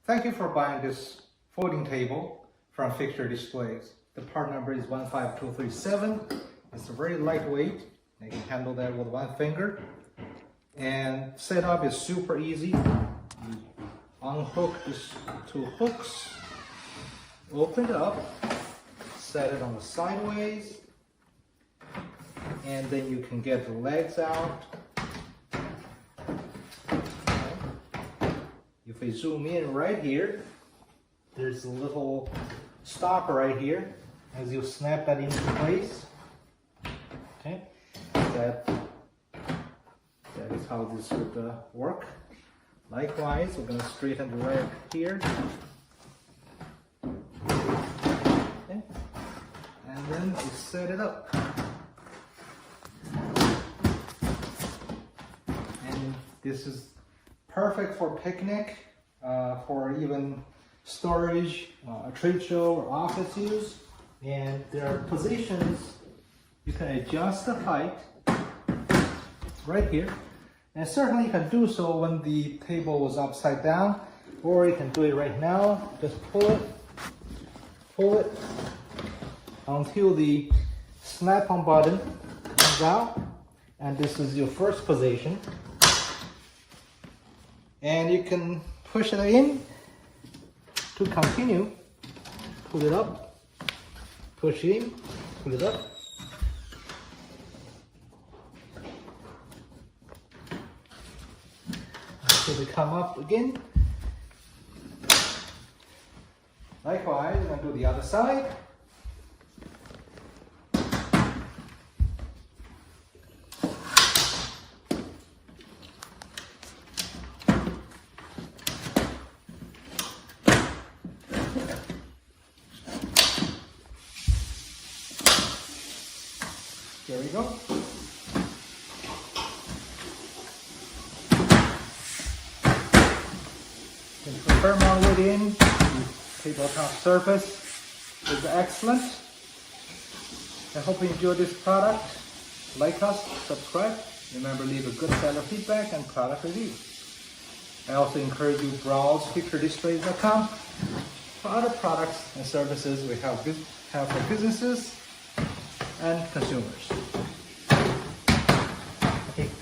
Thank you for buying this folding table from Fixture Displays. The part number is 15237. It's very lightweight. You can handle that with one finger. And setup is super easy. You unhook these two hooks, open it up, set it on the sideways, and then you can get the legs out. If we zoom in right here, there's a little stopper right here. As you snap that into place, okay, that is how this would work. Likewise, we're going to straighten the leg here, okay, and then we set it up. And this is perfect for picnic, for even storage, a trade show or office use. And there are positions you can adjust the height right here, and certainly you can do so when the table was upside down, or you can do it right now. Just pull it until the snap-on button comes out, and this is your first position. And you can push it in to continue. Pull it up, push in, pull it up. Until they come up again. Likewise, we're going to do the other side. There we go. You can firm on it in. The tabletop surface is excellent. I hope you enjoy this product. Like us, subscribe. Remember, leave a good seller feedback and product review. I also encourage you to browse fixturedisplays.com for other products and services we have for businesses and consumers.